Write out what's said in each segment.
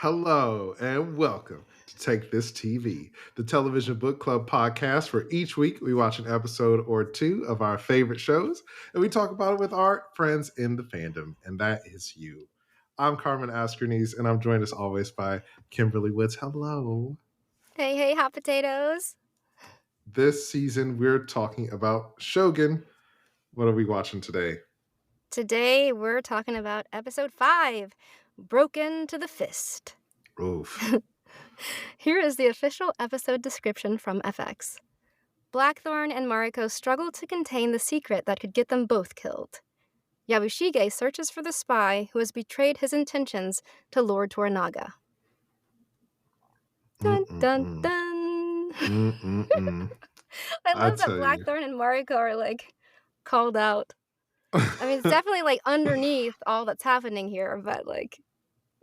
Hello and welcome to Take This TV, the television book club podcast where each week we watch an episode or two of our favorite shows and we talk about it with our friends in the fandom, and that is you. I'm Carmen Askernes and I'm joined as always by Kimberly Woods. Hello. Hey, hey, hot potatoes. This season we're talking about Shogun. What are we watching today? Today we're talking about episode 5, Broken to the Fist. Oof. Here is the official episode description from FX. Blackthorn and Mariko struggle to contain the secret that could get them both killed. Yabushige searches for the spy who has betrayed his intentions to Lord Toranaga. Dun, dun, dun. I love that Blackthorn and Mariko are, called out. I mean, it's definitely, underneath all that's happening here, but,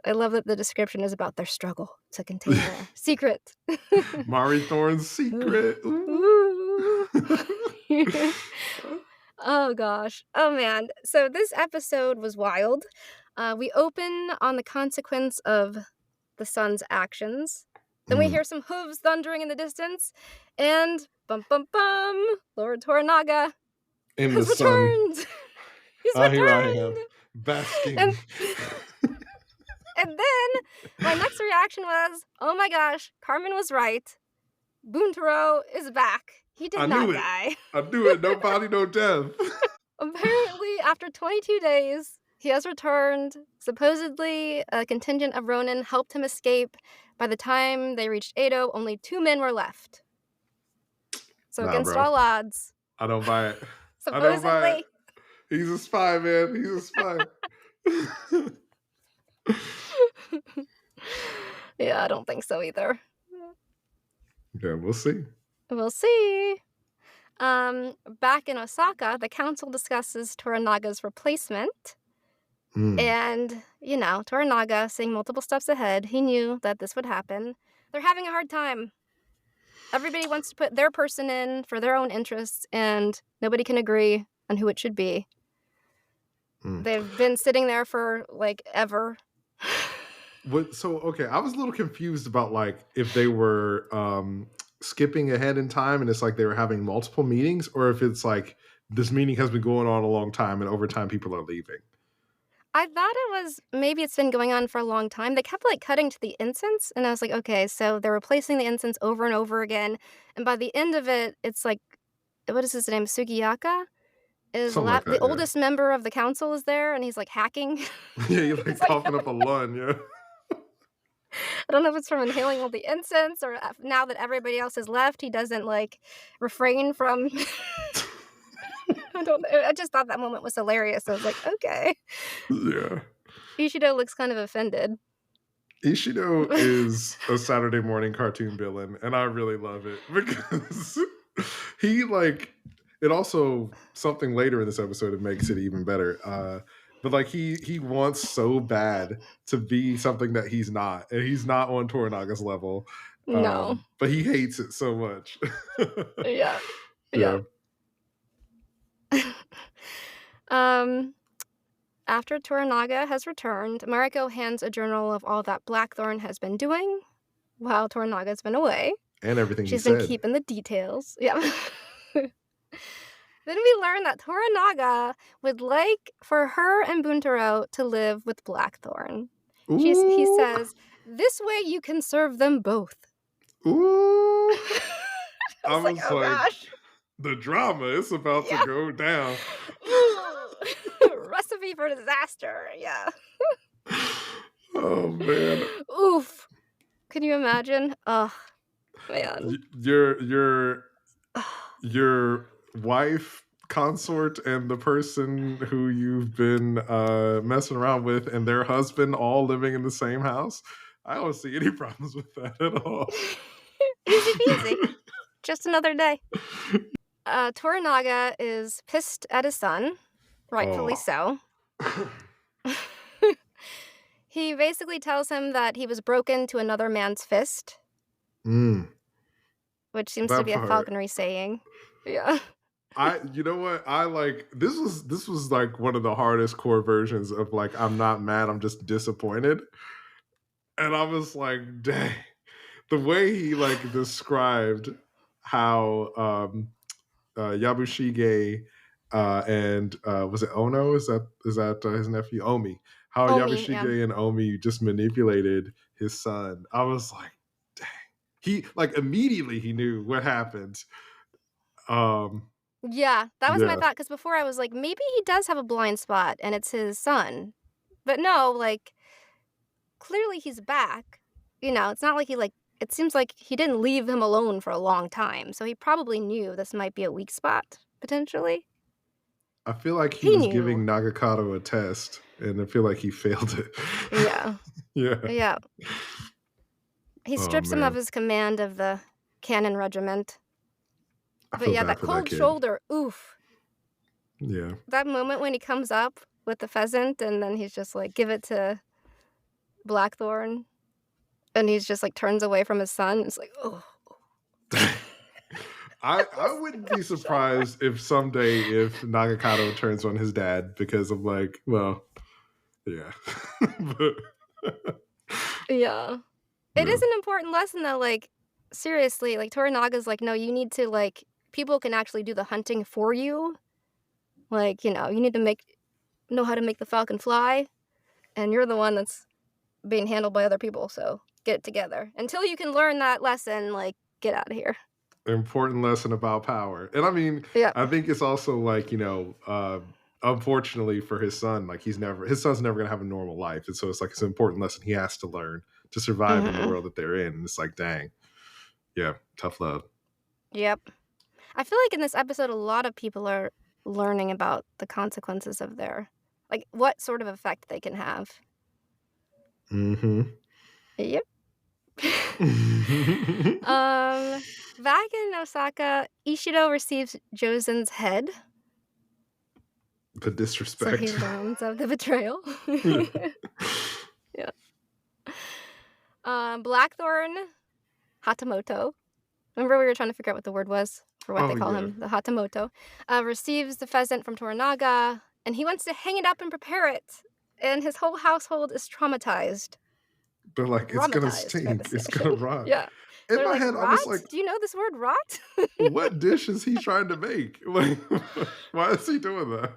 I love that the description is about their struggle to contain their secret. Mari Thorne's secret. Ooh. Oh, gosh. Oh, man. So this episode was wild. We open on the consequence of the son's actions. Then we hear some hooves thundering in the distance, and bum, bum, bum, Lord Toranaga has returned. He's returned. Here I am, basking. And then my next reaction was, oh my gosh, Carmen was right. Buntaro is back. He did not die. I knew it. No body, no death. Apparently, after 22 days, he has returned. Supposedly, a contingent of Ronin helped him escape. By the time they reached Edo, only 2 men were left. So against all odds. I don't buy it. Supposedly. I don't buy it. He's a spy, man. He's a spy. Yeah, I don't think so either. Yeah, we'll see. We'll see. Back in Osaka, the council discusses Toranaga's replacement. And, Toranaga, seeing multiple steps ahead, he knew that this would happen. They're having a hard time. Everybody wants to put their person in for their own interests, and nobody can agree on who it should be. They've been sitting there for, ever. Okay, I was a little confused about, if they were skipping ahead in time and it's like they were having multiple meetings, or if it's like this meeting has been going on a long time and over time people are leaving. I thought it was, maybe it's been going on for a long time. They kept, cutting to the incense, and I was like, okay, so they're replacing the incense over and over again, and by the end of it, it's like, what is his name, Sugiyaka? The oldest member of the council is there, and he's, hacking. Yeah, he's coughing up a lung, yeah. I don't know if it's from inhaling all the incense, or now that everybody else has left, he doesn't, refrain from... I don't know. I just thought that moment was hilarious. I was like, okay. Yeah. Ishido looks kind of offended. Ishido is a Saturday morning cartoon villain, and I really love it because he, it also, something later in this episode, it makes it even better. But he wants so bad to be something that he's not, and he's not on Toranaga's level. No, but he hates it so much. Yeah. After Toranaga has returned, Mariko hands a journal of all that Blackthorn has been doing while Toranaga's been away. And everything she's been keeping the details. Yeah. Then we learn that Toranaga would like for her and Buntaro to live with Blackthorn. He says, this way you can serve them both. Ooh. I was like, oh gosh. The drama is about to go down. Recipe for disaster, yeah. Oh, man. Oof. Can you imagine? Oh, man. Your wife, consort, and the person who you've been messing around with and their husband all living in the same house. I don't see any problems with that at all. Easy peasy. Just another day. Toranaga is pissed at his son, rightfully so. He basically tells him that he was broken to another man's fist. Which seems to be a falconry saying. Yeah. You know what? This was one of the hardest core versions of I'm not mad, I'm just disappointed. And I was like, dang. The way he like described how Yabushige and was it Ono? Is that his nephew Omi? How Omi, yeah. Yabushige and Omi just manipulated his son. I was like, dang. He like immediately he knew what happened. Yeah, that was my Yeah. thought, because before I was like, maybe he does have a blind spot and it's his son. But no, like, clearly he's back. It's not like it seems like he didn't leave him alone for a long time, so he probably knew this might be a weak spot, potentially. I feel like he He was knew. giving Nagakato a test, and I feel like he failed it. Yeah. Yeah. Yeah. He Oh strips him of man, his command of the cannon regiment. I But feel yeah, bad that for that cold kid. shoulder, oof. Yeah. That moment when he comes up with the pheasant and then he's just like, give it to Blackthorn. And he's just like turns away from his son. It's like, oh. I wouldn't be surprised if someday if Nagakato turns on his dad because I'm like, well, yeah. But, Yeah. It yeah. is an important lesson though, like, seriously, like Toranaga's like, no, you need to like people can actually do the hunting for you. Like, you need to know how to make the falcon fly, and you're the one that's being handled by other people, so get it together. Until you can learn that lesson, like, get out of here. Important lesson about power. And I mean, Yeah. I think it's also like, unfortunately for his son, like his son's never gonna have a normal life. And so it's like it's an important lesson he has to learn to survive in the Mm-hmm. world that they're in. And it's like, dang. Yeah, tough love. Yep. I feel like in this episode, a lot of people are learning about the consequences of like, what sort of effect they can have. Mm-hmm. Yep. Back in Osaka, Ishido receives Josen's head, The so he disrespect. learns of the betrayal. Yeah. Yeah. Blackthorn Hatamoto. Remember we were trying to figure out what the word was for what Oh they call yeah. him, the Hatamoto. Receives the pheasant from Toranaga, and he wants to hang it up and prepare it. And his whole household is traumatized. They're like, it's gonna Traumatized by stink. this It's reaction. gonna rot. Yeah. In They're my like, head, I rot? was like, Do you know this word rot? what dish is he trying to make? Like, why is he doing that?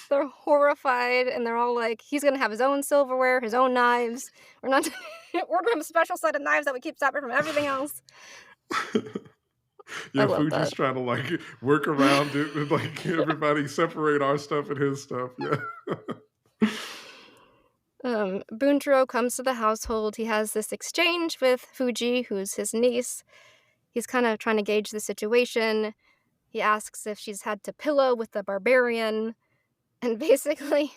They're horrified, and they're all like, he's gonna have his own silverware, his own knives. We're not order him a special set of knives that would keep separate from everything else. I Yeah, love Fuji's that. trying to like work around it and like everybody separate our stuff and his stuff. Yeah. Buntaro comes to the household. He has this exchange with Fuji, who's his niece. He's kind of trying to gauge the situation. He asks if she's had to pillow with the barbarian. And basically,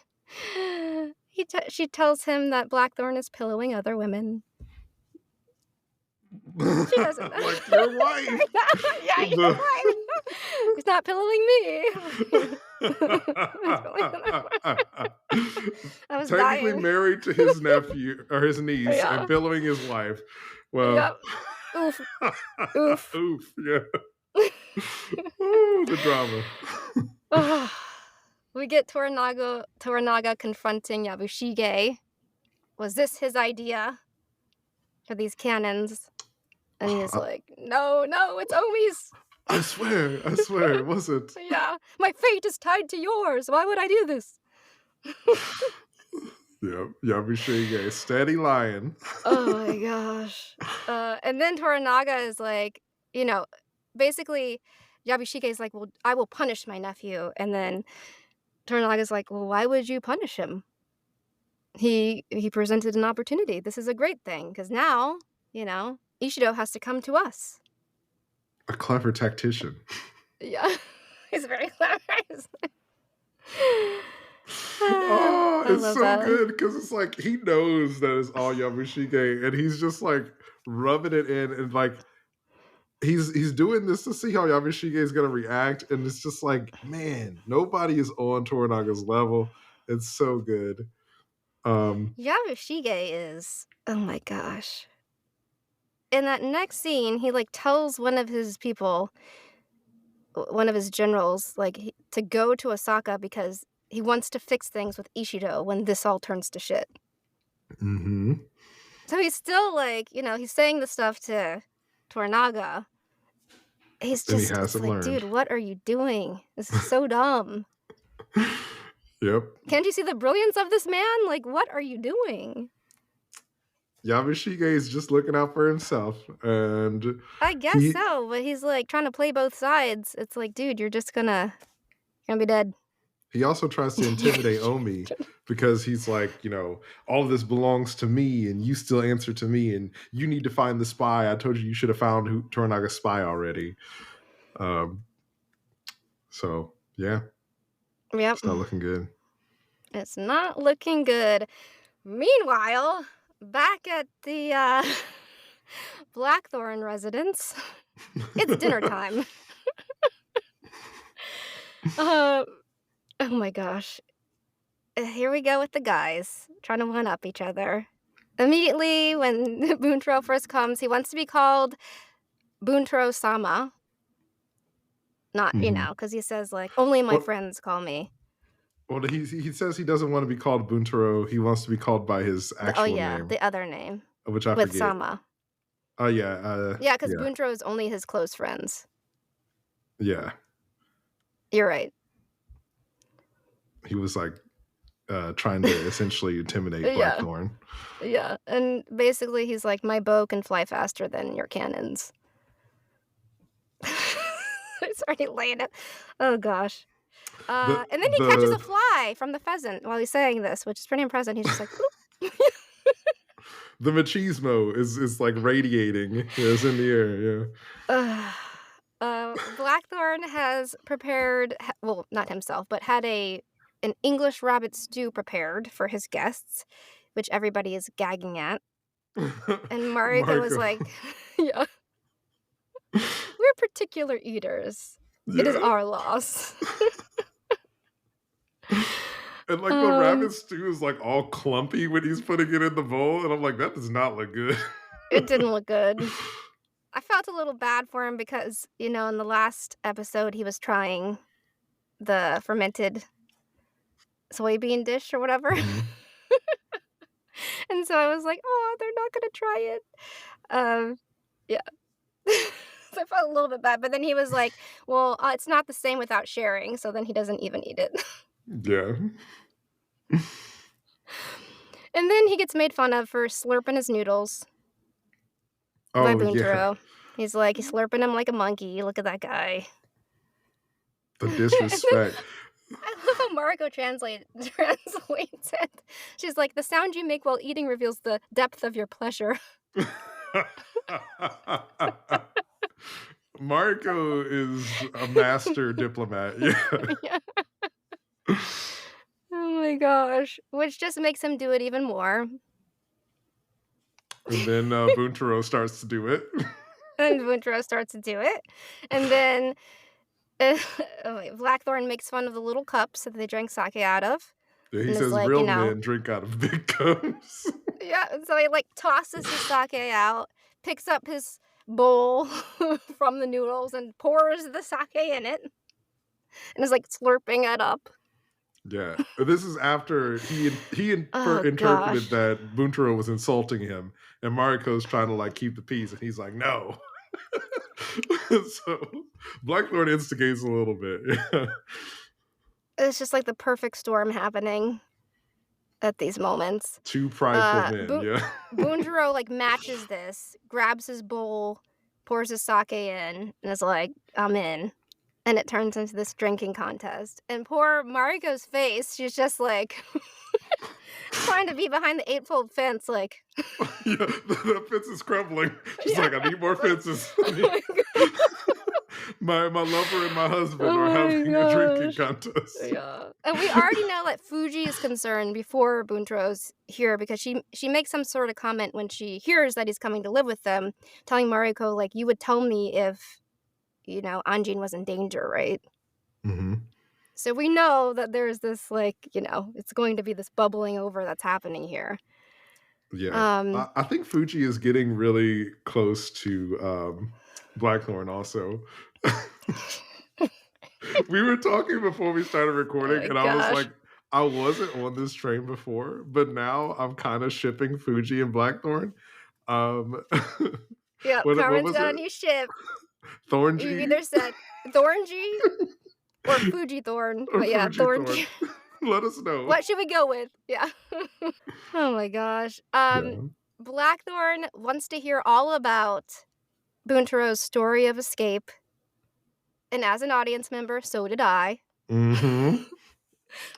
she tells him that Blackthorn is pillowing other women. She doesn't know. Like your wife. Yeah, your wife. He's not pillowing me. I was Technically dying. married to his nephew or his niece Yeah. and billowing his wife. Well, Yep. Oof. Oof. oof, yeah. Ooh, the drama. We get Toranaga confronting Yabushige. Was this his idea for these cannons? And he's like, no, it's Omi's. I swear, it wasn't. Yeah, my fate is tied to yours. Why would I do this? Yeah, Yabushige, steady lying. Oh my gosh. And then Toranaga is like, basically Yabushige is like, well, I will punish my nephew. And then Toranaga's like, well, why would you punish him? He presented an opportunity. This is a great thing, because now, Ishido has to come to us. A clever tactician. Yeah. He's very clever. Oh, I it's love so that. good because it's like he knows that it's all Yabushige, and he's just like rubbing it in, and like he's doing this to see how Yabushige is gonna react, and it's just like, man, nobody is on Toranaga's level. It's so good. Yabushige is, oh my gosh. In that next scene, he like tells one of his people, one of his generals, like to go to Osaka because he wants to fix things with Ishido when this all turns to shit. Mm-hmm. So he's still like, he's saying the stuff to Toranaga. He's And he just, it's hasn't like, learned. dude, what are you doing? This is so dumb. Yep. Can't you see the brilliance of this man? Like, what are you doing? Yabushige is just looking out for himself, and I guess he so, but he's like trying to play both sides. It's like, dude, you're gonna be dead. he also tries to intimidate Omi because he's like, all of this belongs to me, and you still answer to me, and you need to find the spy. I told you should have found Toranaga's spy already. So yeah, Yep. it's not looking good. It's not looking good. Meanwhile, back at the Blackthorn residence, it's dinner time. Oh my gosh. Here we go with the guys trying to one up each other. Immediately when Buntaro first comes, he wants to be called Buntaro-sama. Not, because he says, like, only my friends call me. Well, he says he doesn't want to be called Buntaro. He wants to be called by his actual name. The other name. Which I with forget. Sama. Oh, yeah. Yeah, because Buntaro is only his close friends. Yeah. You're right. He was, like, trying to essentially intimidate Blackthorn. Yeah, and basically he's like, my bow can fly faster than your cannons. It's already laying it. Oh, gosh. And then he catches a fly from the pheasant while he's saying this, which is pretty impressive. He's just like, the machismo is like radiating. It's in the air, Blackthorn has prepared, well, not himself, but had an English rabbit stew prepared for his guests, which everybody is gagging at. And Mariko was like, yeah. We're particular eaters. Yeah. It is our loss. And like the rabbit stew is like all clumpy when he's putting it in the bowl, and I'm like, that does not look good. It didn't look good. I felt a little bad for him because, in the last episode he was trying the fermented soybean dish or whatever. Mm-hmm. And so I was like, oh, they're not gonna try it. Yeah. So I felt a little bit bad, but then he was like, well, it's not the same without sharing, so then he doesn't even eat it. Yeah. And then he gets made fun of for slurping his noodles by Buntaro. Yeah. He's like, he's slurping him like a monkey. Look at that guy. The disrespect. I love how Mariko translates it. She's like, the sound you make while eating reveals the depth of your pleasure. Mariko is a master diplomat. Yeah. Oh my gosh. Which just makes him do it even more. And then Buntaro starts to do it. And then Blackthorn makes fun of the little cups that they drank sake out of. Yeah, he says like, real men drink out of big cups. Yeah, and so he like tosses his sake out, picks up his bowl from the noodles and pours the sake in it. And is like slurping it up. Yeah, this is after he interpreted that Buntaro was insulting him, and Mariko's trying to like keep the peace, and he's like, no. So Blackthorn instigates a little bit. Yeah. It's just like the perfect storm happening at these moments. Two prideful men, yeah. Buntaro like matches this, grabs his bowl, pours his sake in, and is like, I'm in. And it turns into this drinking contest. And poor Mariko's face, she's just like trying to be behind the eightfold fence, like. Yeah, the fence is crumbling. She's like, I need more fences. My lover and my husband are having a drinking contest. Yeah. And we already know that Fuji is concerned before Buntaro's here because she makes some sort of comment when she hears that he's coming to live with them, telling Mariko, like, you would tell me if Anjin was in danger, right? Mm-hmm. So we know that there's this, like, it's going to be this bubbling over that's happening here. Yeah. I think Fuji is getting really close to Blackthorn also. We were talking before we started recording, and I was like, I wasn't on this train before, but now I'm kind of shipping Fuji and Blackthorn. Um, Yep, what Carmen's was got a it? new ship. You Thornji either said Thornji or Fuji Thorn. or But yeah, Fuji Thorn? Thornji. Let us know. What should we go with? Yeah. Oh my gosh. Yeah. Blackthorn wants to hear all about Buntaro's story of escape. And as an audience member, so did I. Mm-hmm.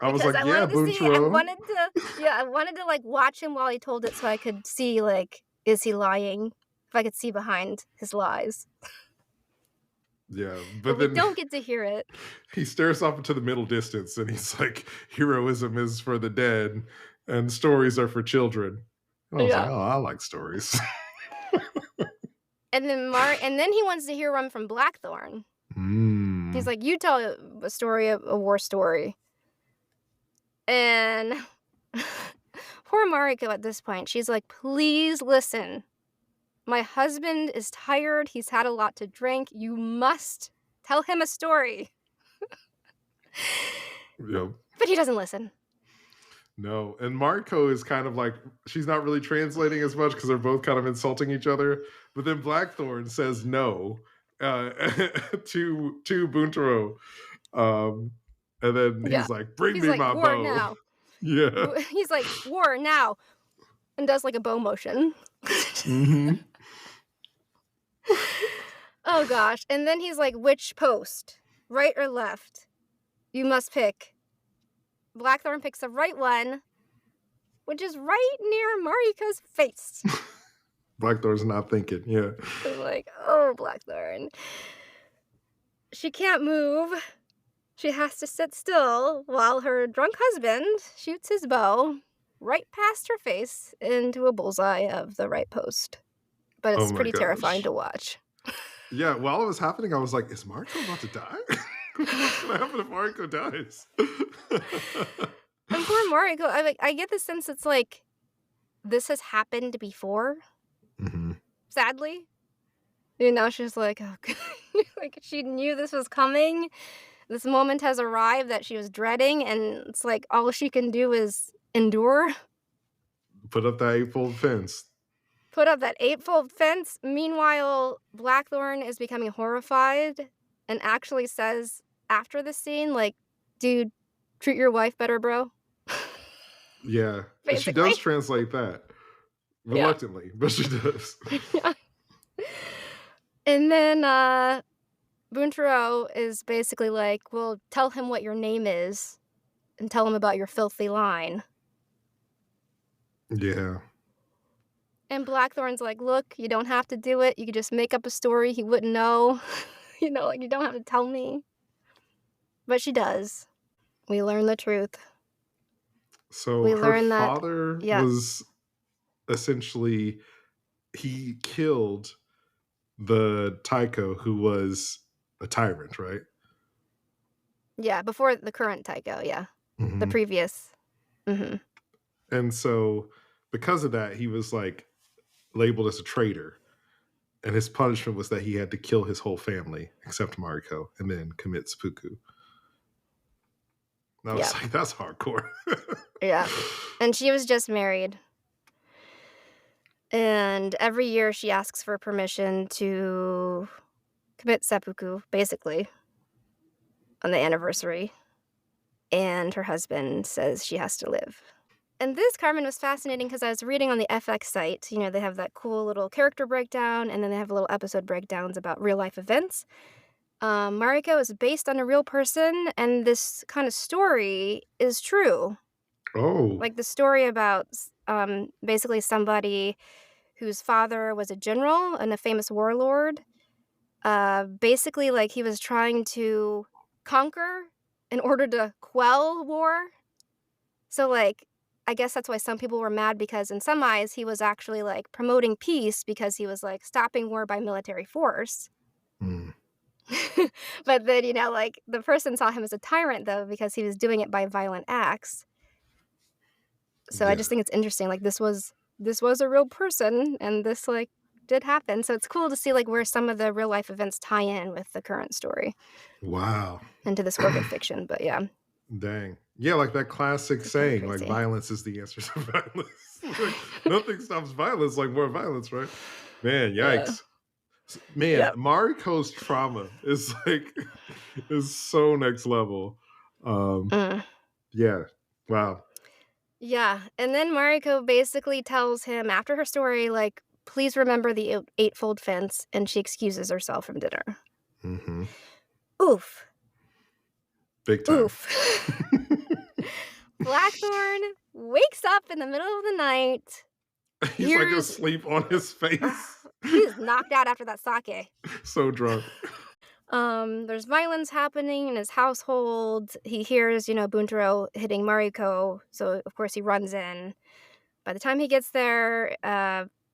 I was Because like, I yeah, wanted to see, I Buntaro. wanted to like watch him while he told it so I could see like, is he lying? If I could see behind his lies. Yeah, But but we then don't get to hear it. he stares off into the middle distance and he's like, heroism is for the dead and stories are for children. And I was like, Yeah. oh, I like stories. And then he wants to hear one from Blackthorn. He's like, you tell a story, a war story. And poor Mariko at this point, she's like, please listen. My husband is tired. He's had a lot to drink. You must tell him a story. Yep. But he doesn't listen. No, and Mariko is kind of like, she's not really translating as much because they're both kind of insulting each other. But then Blackthorn says no to Buntaro. And then he's like, bring He's me like, my war bow. now. Yeah. He's like, war now. And does like a bow motion. Mm-hmm. Oh gosh. And then he's like, which post? Right or left? You must pick. Blackthorn picks the right one, which is right near Mariko's face. Blackthorn's not thinking, yeah. I'm like, oh, Blackthorn. She can't move. She has to sit still while her drunk husband shoots his bow right past her face into a bullseye of the right post. But it's pretty terrifying to watch. Yeah, while it was happening, I was like, is Mariko about to die? What's going to happen if Mariko dies? And poor Mariko, I get the sense it's like, this has happened before. Mm-hmm. Sadly. You know, she's like, oh, like she knew this was coming. This moment has arrived that she was dreading, and it's like all she can do is endure. Put up that 8-fold fence. Put up that 8-fold fence. Meanwhile, Blackthorn is becoming horrified and actually says after the scene, like, dude, treat your wife better, bro. Yeah. And she does translate that. Reluctantly, but she does. Yeah. And then Buntaro is basically like, well, tell him what your name is and tell him about your filthy line. Yeah. And Blackthorn's like, look, you don't have to do it. You could just make up a story. He wouldn't know. You know, like, you don't have to tell me. But she does. We learn the truth. So her father was essentially, he killed the Taiko who was a tyrant, right? Yeah, before the current Taiko, yeah. Mm-hmm. The previous. Mm-hmm. And so because of that, he was like labeled as a traitor. And his punishment was that he had to kill his whole family except Mariko and then commit seppuku. And I was like, that's hardcore. Yeah. And she was just married. And every year she asks for permission to commit seppuku, basically, on the anniversary. And her husband says she has to live. And this, Carmen, was fascinating because I was reading on the FX site. You know, they have that cool little character breakdown, and then they have little episode breakdowns about real-life events. Mariko is based on a real person, and this kind of story is true. Oh. Like the story about basically somebody whose father was a general and a famous warlord. Basically, like, he was trying to conquer in order to quell war. So, like, I guess that's why some people were mad, because in some eyes he was actually like promoting peace because he was like stopping war by military force. Mm. But then, you know, like, the person saw him as a tyrant, though, because he was doing it by violent acts. So I just think it's interesting. Like, this was a real person, and this, like, did happen. So it's cool to see, like, where some of the real life events tie in with the current story. Wow. Into this work of fiction, but yeah. Dang. Yeah, like that classic It's kind of saying, like crazy. violence is the answer to violence. Like, nothing stops violence like more violence, right? Man, Yeah. yikes. Man, Yep. Mariko's trauma is like is so next level. Mm. Yeah. Wow. Yeah. And then Mariko basically tells him after her story, like, please remember the eightfold fence, and she excuses herself from dinner. Mm-hmm. Oof. Big time. Oof. Blackthorn wakes up in the middle of the night. He's like Here's asleep on his face. he's knocked out after that sake. So drunk. There's violence happening in his household. He hears, Buntaro hitting Mariko, so of course he runs in. By the time he gets there,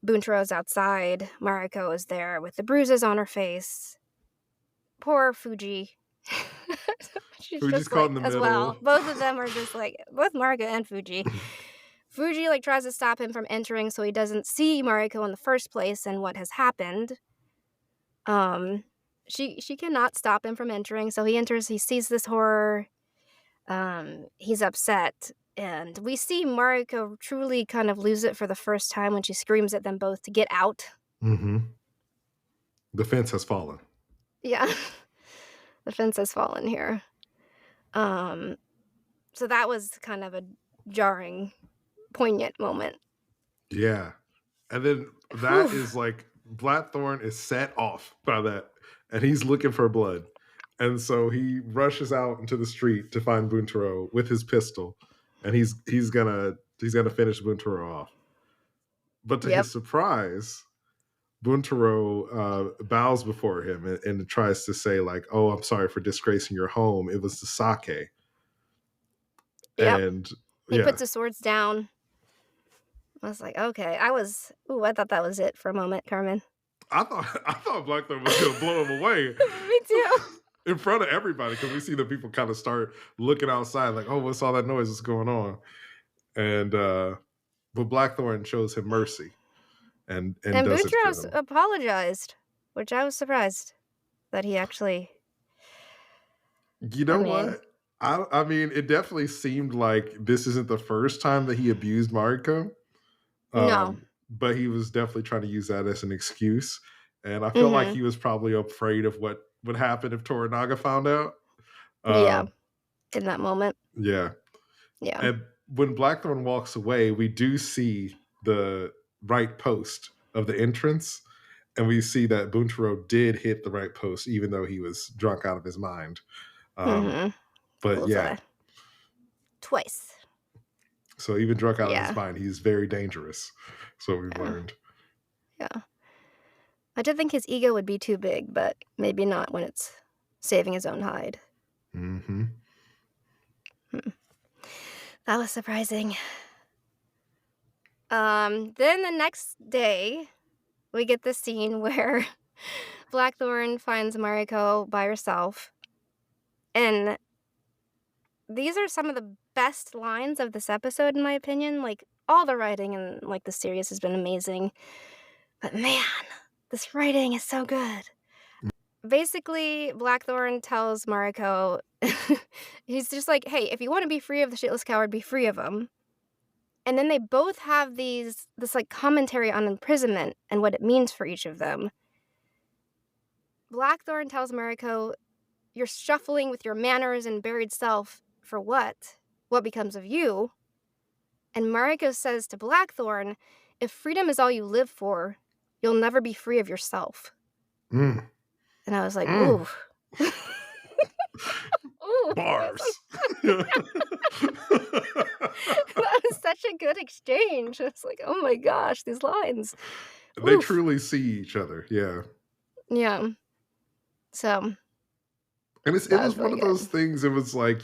Buntaro's outside. Mariko is there with the bruises on her face. Poor Fuji. She's Fuji's just caught in like, the as well. middle. Both of them are just like, both Mariko and Fuji. Fuji like tries to stop him from entering so he doesn't see Mariko in the first place and what has happened. She cannot stop him from entering, so he enters, he sees this horror. He's upset, and we see Mariko truly kind of lose it for the first time when she screams at them both to get out. Mm-hmm. The fence has fallen. Yeah. The fence has fallen here. So that was kind of a jarring, poignant moment. Yeah. And then that is like Blackthorn is set off by that. And he's looking for blood. And so he rushes out into the street to find Buntaro with his pistol. And he's gonna finish Buntaro off. But to Yep. his surprise, Buntaro bows before him and tries to say, like, oh, I'm sorry for disgracing your home. It was the sake. Yep. And He yeah. puts his swords down. I was like, okay. I thought that was it for a moment, Carmen. I thought Blackthorn was gonna blow him away. Me too. In front of everybody, because we see the people kind of start looking outside, like, oh, what's all that noise? What's going on? And but Blackthorn shows him mercy and doesn't Buntaro kill him. apologized, which I was surprised that he actually. You know what? I mean, it definitely seemed like this isn't the first time that he abused Mariko. No. But he was definitely trying to use that as an excuse. And I felt like he was probably afraid of what would happen if Toranaga found out. Yeah. In that moment. Yeah. Yeah. And when Blackthorn walks away, we do see the right post of the entrance. And we see that Buntaro did hit the right post, even though he was drunk out of his mind. But Bullseye. Twice. So even drunk out of his mind, he's very dangerous. So we've learned. Yeah. I did think his ego would be too big, but maybe not when it's saving his own hide. Mm-hmm. That was surprising. Then the next day, we get the scene where Blackthorn finds Mariko by herself. And these are some of the best lines of this episode, in my opinion. Like, all the writing in, like, the series has been amazing. But man, this writing is so good. Basically, Blackthorn tells Mariko, he's just like, hey, if you want to be free of the shitless coward, be free of him. And then they both have this like commentary on imprisonment and what it means for each of them. Blackthorn tells Mariko, you're shuffling with your manners and buried self for what? What becomes of you? And Mariko says to Blackthorn, if freedom is all you live for, you'll never be free of yourself. Mm. And I was like, ooh. Ooh. Bars. That was such a good exchange. It's like, oh my gosh, these lines. They truly see each other. Yeah. Yeah. So. And it was one of those things. It was like,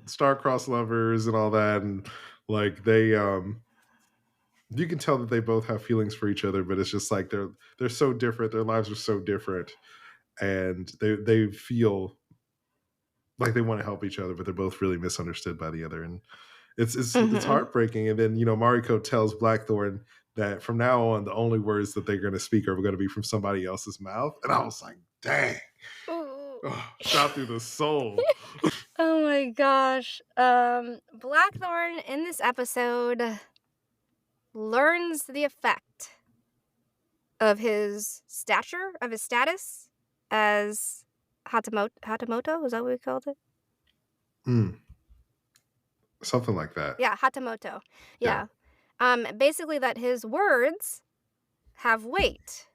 star-crossed lovers and all that. And like they, you can tell that they both have feelings for each other, but it's just like they're so different. Their lives are so different. And they feel like they want to help each other, but they're both really misunderstood by the other. And it's heartbreaking. And then, Mariko tells Blackthorn that from now on, the only words that they're going to speak are going to be from somebody else's mouth. And I was like, dang. Shot through the soul. Oh my gosh. Blackthorn in this episode learns the effect of his stature, of his status as Hatamoto, is that what we called it? Something like that. Yeah, Hatamoto. Yeah. Basically that his words have weight.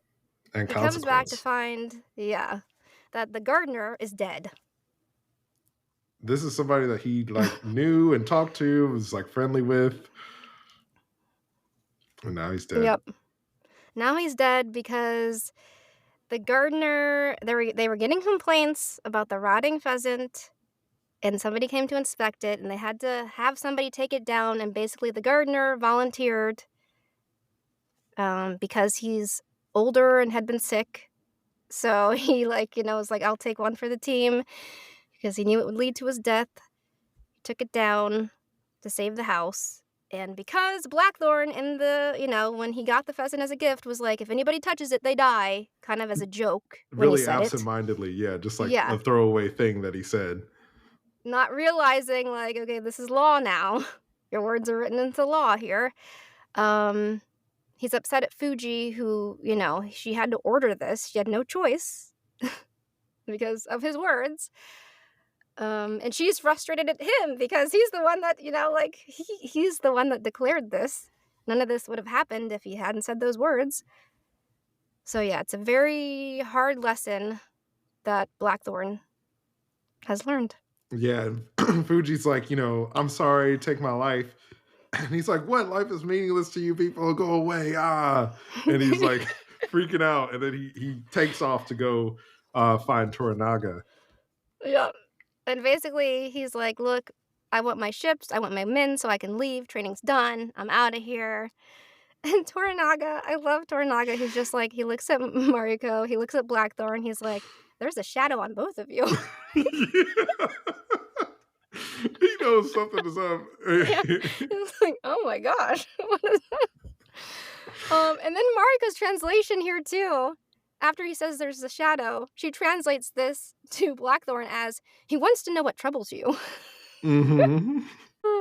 And he comes back to find, that the gardener is dead. This is somebody that he knew and talked to, was friendly with. And now he's dead. Yep. Now he's dead because the gardener, they were getting complaints about the rotting pheasant, and somebody came to inspect it, and they had to have somebody take it down, and basically the gardener volunteered because he's older and had been sick. So he was like, I'll take one for the team because he knew it would lead to his death. He took it down to save the house. And because Blackthorn in the, when he got the pheasant as a gift was like, if anybody touches it, they die, kind of as a joke. Really absentmindedly, just a throwaway thing that he said. Not realizing, okay, this is law now. Your words are written into law here. He's upset at Fuji, who, she had to order this. She had no choice because of his words. And she's frustrated at him because he's the one that, he's the one that declared this. None of this would have happened if he hadn't said those words. So yeah, it's a very hard lesson that Blackthorn has learned. Yeah, and Fuji's like, I'm sorry, take my life. And he's like, what? Life is meaningless to you people, go away, And he's freaking out, and then he takes off to go find Toranaga. Yeah. And basically, he's like, look, I want my ships, I want my men so I can leave. Training's done. I'm out of here. And Torunaga, I love Torunaga. He's just he looks at Mariko, he looks at Blackthorn. He's like, there's a shadow on both of you. He knows something is up. Yeah. He's like, oh my gosh. What is that? And then Mariko's translation here, too. After he says there's a shadow, she translates this to Blackthorn as, he wants to know what troubles you. Mm-hmm.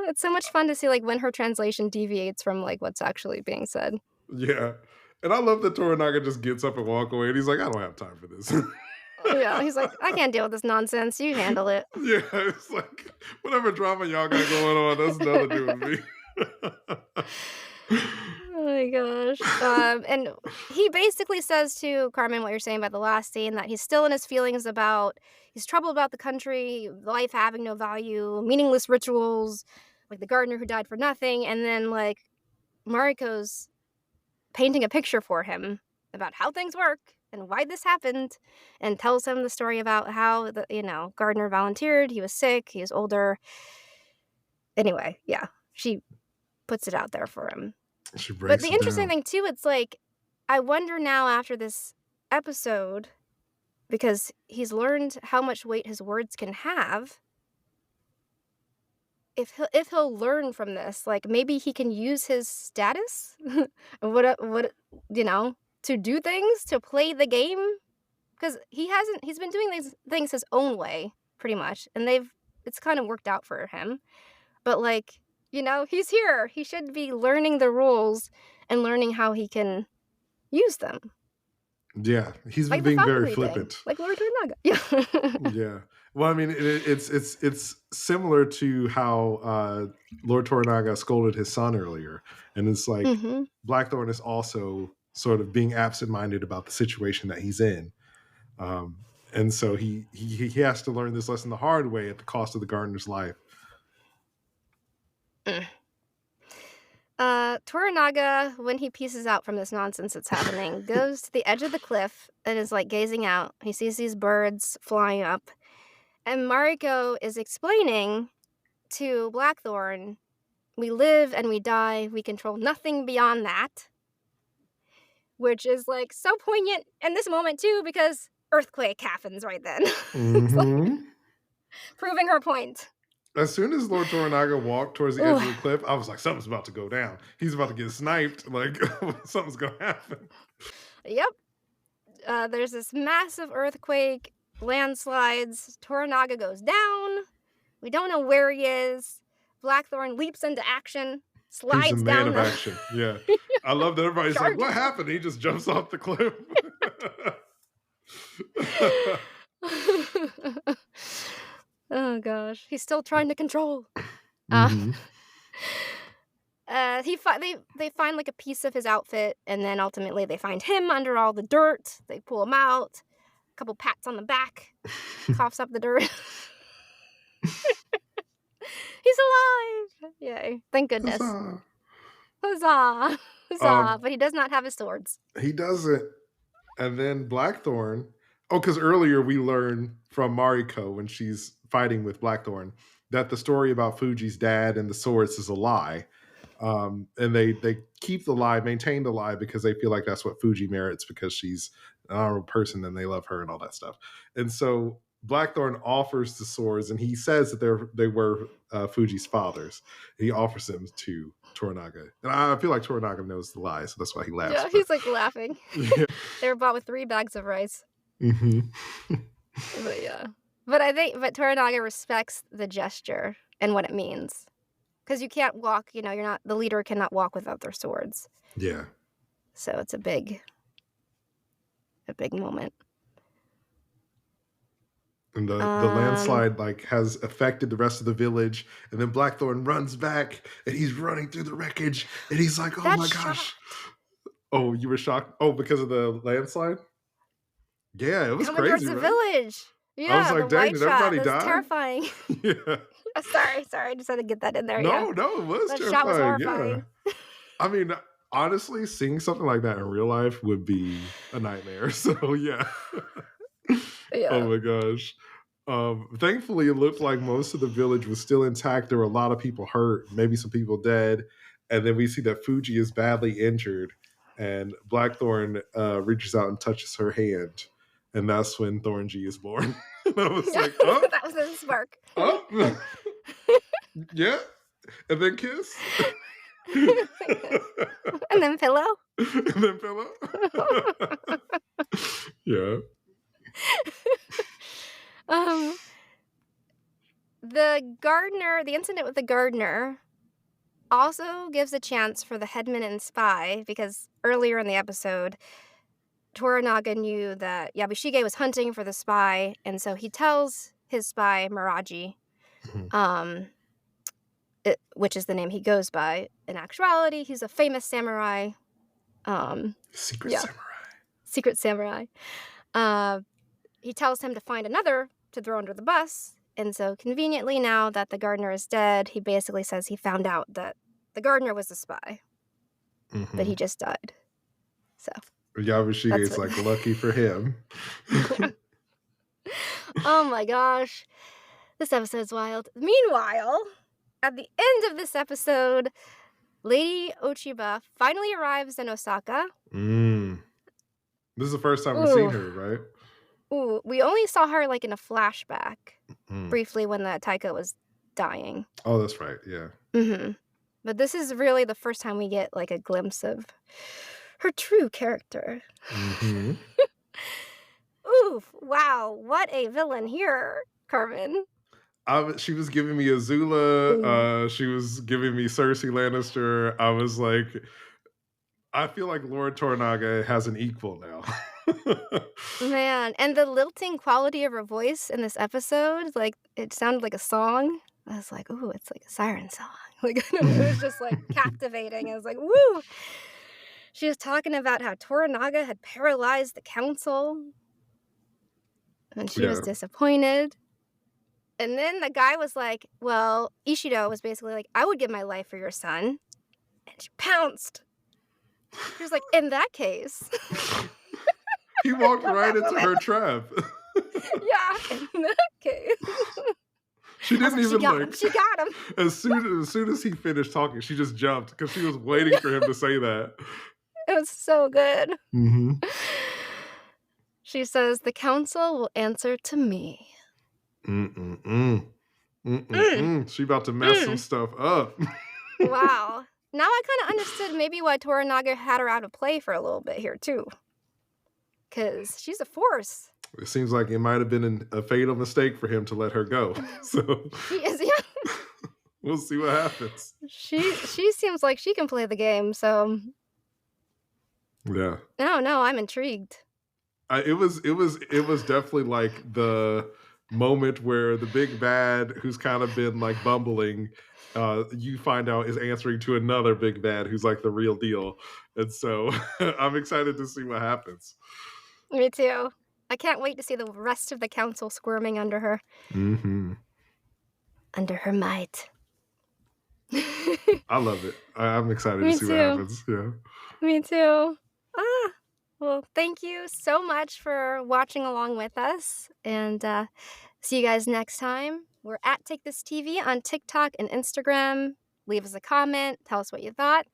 It's so much fun to see when her translation deviates from what's actually being said. Yeah. And I love that Toranaga just gets up and walk away, and he's like, I don't have time for this. Yeah, he's like, I can't deal with this nonsense. You handle it. Yeah, it's whatever drama y'all got going on, that's nothing to do with me. Oh my gosh. And he basically says to Carmen what you're saying about the last scene, that he's still in his feelings he's troubled about the country, life having no value, meaningless rituals, like the gardener who died for nothing. And then Mariko's painting a picture for him about how things work and why this happened, and tells him the story about how the gardener volunteered, he was sick, he was older. Anyway, yeah, she puts it out there for him. But the interesting thing too, it's I wonder now after this episode, because he's learned how much weight his words can have, if he'll learn from this, maybe he can use his status, what to do things, to play the game, because he's been doing these things his own way pretty much, and it's kind of worked out for him. But he's here. He should be learning the rules and learning how he can use them. Yeah, he's been being very flippant. Like Lord Torunaga. Yeah. Yeah. Well, I mean, it's similar to how Lord Toranaga scolded his son earlier. And it's Blackthorn is also sort of being absent-minded about the situation that he's in. And so he has to learn this lesson the hard way at the cost of the gardener's life. Toranaga, when he pieces out from this nonsense that's happening, goes to the edge of the cliff and is gazing out. He sees these birds flying up, and Mariko is explaining to Blackthorn, we live and we die, we control nothing beyond that, which is so poignant in this moment too, because earthquake happens right then. Mm-hmm. Proving her point. As soon as Lord Toranaga walked towards the edge of the cliff, I was like, something's about to go down. He's about to get sniped. Something's going to happen. Yep. There's this massive earthquake, landslides. Toranaga goes down We don't know where he is. Blackthorn leaps into action, He's a slides man down of the... action. Yeah. I love that everybody's like, what Charges. happened? He just jumps off the cliff. Oh gosh, he's still trying to control. Mhm. They find like a piece of his outfit, and then ultimately they find him under all the dirt. They pull him out, a couple pats on the back, coughs up the dirt. He's alive! Yay! Thank goodness. Huzzah. Huzzah! Huzzah! But he does not have his swords. He doesn't. And then Blackthorn. Oh, because earlier we learned from Mariko when she's fighting with Blackthorn that the story about Fuji's dad and the swords is a lie. And they keep the lie, maintain the lie, because they feel like that's what Fuji merits because she's an honorable person and they love her and all that stuff. And so Blackthorn offers the swords, and he says that they were Fuji's father's. He offers them to Toranaga, and I feel like Toranaga knows the lie, so that's why he laughs. Yeah, he's like laughing. Yeah. They were bought with 3 bags of rice. Mm-hmm. But yeah, but Toranaga respects the gesture and what it means, because you can't walk. You know, the leader cannot walk without their swords. Yeah. So it's a big moment. And the landslide has affected the rest of the village, and then Blackthorn runs back, and he's running through the wreckage, and he's like, "Oh my gosh!" Oh, you were shocked? Oh, because of the landslide? Yeah, it was coming crazy. Towards the village. Yeah, I was like, "Dang, did everybody die?" Terrifying. Yeah. Sorry, I just had to get that in there. No, it was that terrifying. Shot was horrifying. Yeah. I mean, honestly, seeing something like that in real life would be a nightmare. So yeah. Yeah. Oh my gosh. Thankfully, it looked like most of the village was still intact. There were a lot of people hurt, maybe some people dead. And then we see that Fuji is badly injured, and Blackthorn reaches out and touches her hand. And that's when Thornji is born. And I was like, oh. That was a spark. Oh. Yeah. And then kiss. And then pillow. Yeah. The incident with the gardener also gives a chance for the headman and spy, because earlier in the episode, Toranaga knew that Yabushige was hunting for the spy, and so he tells his spy, Miraji, which is the name he goes by. In actuality, he's a famous samurai. Secret samurai. He tells him to find another to throw under the bus, and so conveniently, now that the gardener is dead, he basically says he found out that the gardener was the spy, but he just died. So Yabushige is like, lucky for him. Oh my gosh, this episode's wild. Meanwhile, at the end of this episode, Lady Ochiba finally arrives in Osaka. This is the first time we've seen her, right? Ooh, we only saw her like in a flashback, briefly, when the Taika was dying. Oh, that's right, yeah. But this is really the first time we get like a glimpse of her true character. Oof, wow, what a villain here, Carmen. She was giving me Azula. She was giving me Cersei Lannister. I was like, I feel like Lord Toranaga has an equal now. Man, and the lilting quality of her voice in this episode, like, it sounded like a song. I was like, ooh, it's like a siren song. Like, it was just like captivating. I was like, woo! She was talking about how Toranaga had paralyzed the council, and she was disappointed. And then the guy was like, well, Ishido was basically like, I would give my life for your son. And she pounced. She was like, in that case. He walked right into her trap. Yeah, in that case. She didn't even She got him. As soon as he finished talking, she just jumped because she was waiting for him to say that. It was so good. She says, the council will answer to me. She about to mess some stuff up. Wow. Now I kind of understood maybe why Toranaga had her out of play for a little bit here, too. Because she's a force. It seems like it might have been a fatal mistake for him to let her go. So She is, yeah. we'll see what happens. She seems like she can play the game, so Yeah. no, I'm intrigued. It was definitely like the moment where the big bad, who's kind of been like bumbling, you find out is answering to another big bad who's like the real deal, and so I'm excited to see what happens. Me too. I can't wait to see the rest of the council squirming under her. Hmm. Under her might. I love it. I'm excited to Me see what too. happens. Yeah. Me too. Well, thank you so much for watching along with us, and see you guys next time. We're at Take This TV on TikTok and Instagram. Leave us a comment. Tell us what you thought.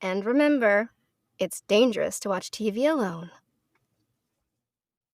And remember, it's dangerous to watch TV alone.